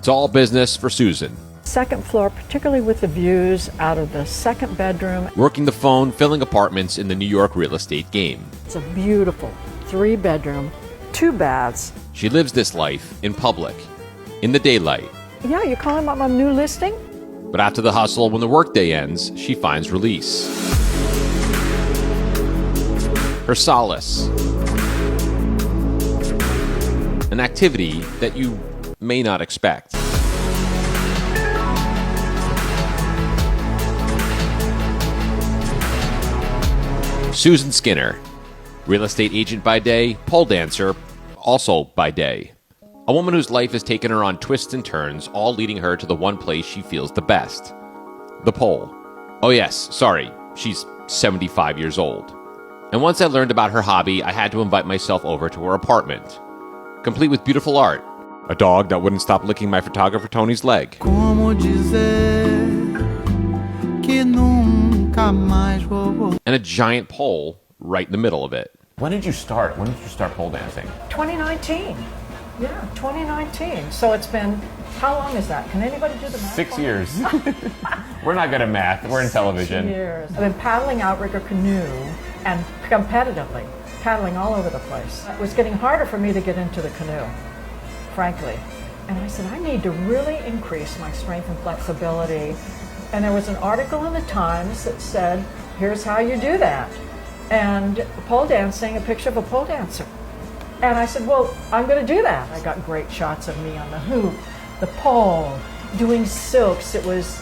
It's all business for Susan. Second floor, particularly with the views out of the second bedroom. Working the phone, filling apartments in the New York real estate game. It's a beautiful 3-bedroom, 2 baths. She lives this life in public, in the daylight. Yeah, you're calling about my new listing? But after the hustle, when the workday ends, she finds release. Her solace. An activity that you may not expect. Susan Skinner, real estate agent by day, pole dancer also by day. A woman whose life has taken her on twists and turns, all leading her to the one place she feels the best. The pole. Oh yes, sorry, she's 75 years old. And once I learned about her hobby, I had to invite myself over to her apartment, complete with beautiful art. A dog that wouldn't stop licking my photographer Tony's leg. And a giant pole right in the middle of it. When did you start? When did you start pole dancing? 2019. Yeah, 2019. So it's been, how long is that? Can anybody do the math? 6 years. We're not good at math. We're in television. 6 years. I've been paddling outrigger canoe and competitively paddling all over the place. It was getting harder for me to get into the canoe, frankly. And I said, I need to really increase my strength and flexibility. And there was an article in the Times that said, here's how you do that. And pole dancing, a picture of a pole dancer. And I said, well, I'm going to do that. I got great shots of me on the hoop, the pole, doing silks. It was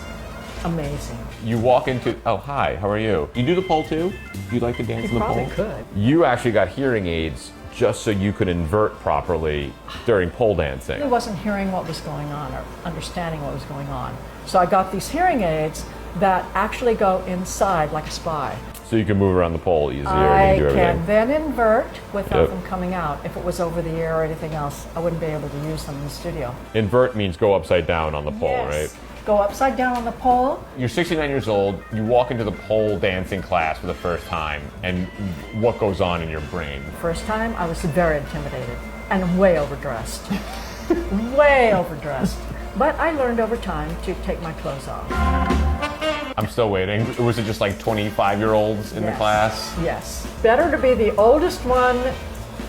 amazing. You walk into, oh, hi, how are you? You do the pole too? Do you like to dance on the pole? You probably could. You actually got hearing aids just so you could invert properly during pole dancing. I wasn't hearing what was going on or understanding what was going on. So I got these hearing aids that actually go inside like a spy. So you can move around the pole easier. I do everything. can then invert without them coming out. If it was over the air or anything else, I wouldn't be able to use them in the studio. Invert means go upside down on the pole, Yes. right? Go upside down on the pole. You're 69 years old, you walk into the pole dancing class for the first time, and what goes on in your brain? First time, I was very intimidated and way overdressed. Way overdressed. But I learned over time to take my clothes off. I'm still waiting. Was it just like 25-year-olds in the class? Yes. Better to be the oldest one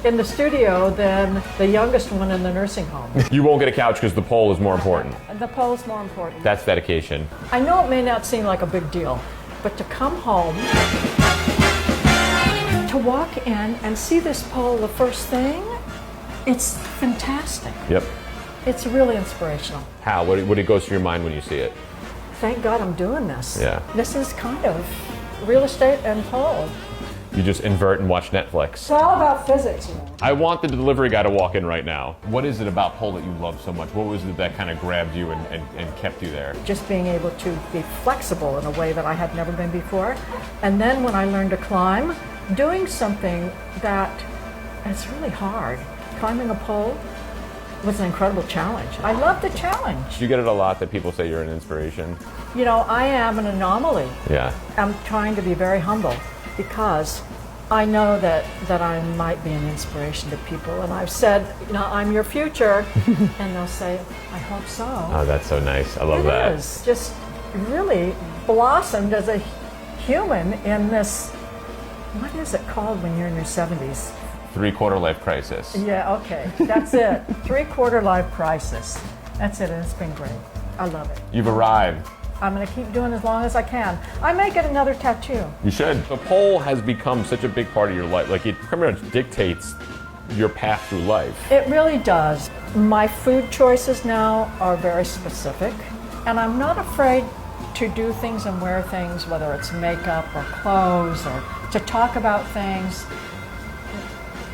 in the studio than the youngest one in the nursing home. You won't get a couch because the pole is more important. The pole is more important. That's dedication. I know it may not seem like a big deal, but to come home, to walk in and see this pole the first thing, it's fantastic. Yep. It's really inspirational. How? What goes through your mind when you see it? Thank God I'm doing this. Yeah. This is kind of real estate and pole. You just invert and watch Netflix. It's all about physics, you know. I want the delivery guy to walk in right now. What is it about pole that you love so much? What was it that kind of grabbed you and kept you there? Just being able to be flexible in a way that I had never been before. And then when I learned to climb, doing something that is really hard. Climbing a pole was an incredible challenge. I love the challenge. Do you get it a lot that people say you're an inspiration? You know, I am an anomaly. Yeah. I'm trying to be very humble because I know that I might be an inspiration to people. And I've said, you know, I'm your future. And they'll say, I hope so. Oh, that's so nice. I love that. It is. Just really blossomed as a human in this, what is it called when you're in your 70s? Three-quarter life crisis. Yeah, okay. That's it. 3/4 life crisis. That's it, and it's been great. I love it. You've arrived. I'm going to keep doing as long as I can. I may get another tattoo. You should. The pole has become such a big part of your life. Like, it pretty much dictates your path through life. It really does. My food choices now are very specific, and I'm not afraid to do things and wear things, whether it's makeup or clothes, or to talk about things,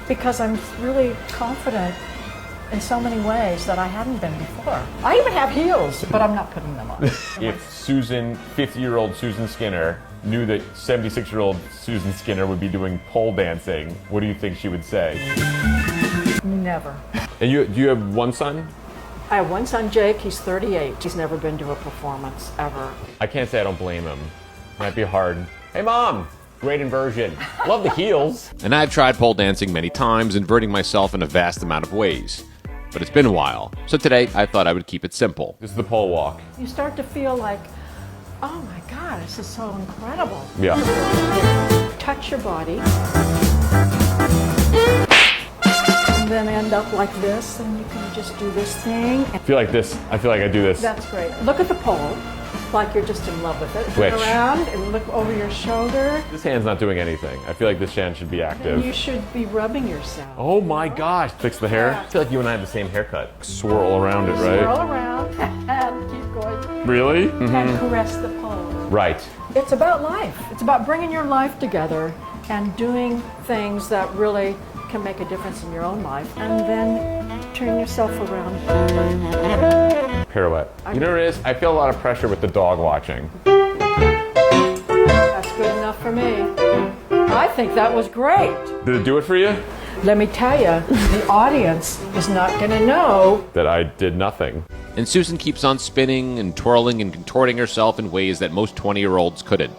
because I'm really confident in so many ways that I hadn't been before. I even have heels, but I'm not putting them on. If Susan, 50-year-old Susan Skinner, knew that 76-year-old Susan Skinner would be doing pole dancing, what do you think she would say? Never. And do you have one son? I have one son, Jake. He's 38. He's never been to a performance, ever. I can't say I don't blame him. Might be hard. Hey, Mom! Great inversion. Love the heels. And I've tried pole dancing many times, inverting myself in a vast amount of ways. but it's been a while. So today, I thought I would keep it simple. This is the pole walk. You start to feel like, oh my God, this is so incredible. Yeah. Touch your body. And then end up like this, and you can just do this thing. I feel like I do this. That's great. Look at the pole, like you're just in love with it. Which? Turn around and look over your shoulder. This hand's not doing anything. I feel like this hand should be active. You should be rubbing yourself. Oh my gosh. Fix the hair. I feel like you and I have the same haircut. Swirl around it, right? Swirl around and keep going. Really? And caress the pole. Right. It's about life. It's about bringing your life together and doing things that really can make a difference in your own life, and then turn yourself around. Pirouette. You know what it is? I feel a lot of pressure with the dog watching. That's good enough for me. I think that was great. Did it do it for you? Let me tell you, the audience is not going to know That I did nothing. And Susan keeps on spinning and twirling and contorting herself in ways that most 20-year-olds couldn't.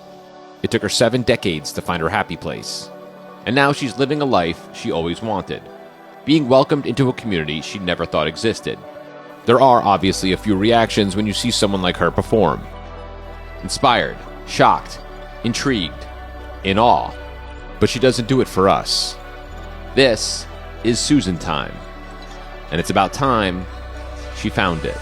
It took her 7 decades to find her happy place. And now she's living a life she always wanted, being welcomed into a community she never thought existed. There are obviously a few reactions when you see someone like her perform. Inspired, shocked, intrigued, in awe. But she doesn't do it for us. This is Susan time. And it's about time she found it.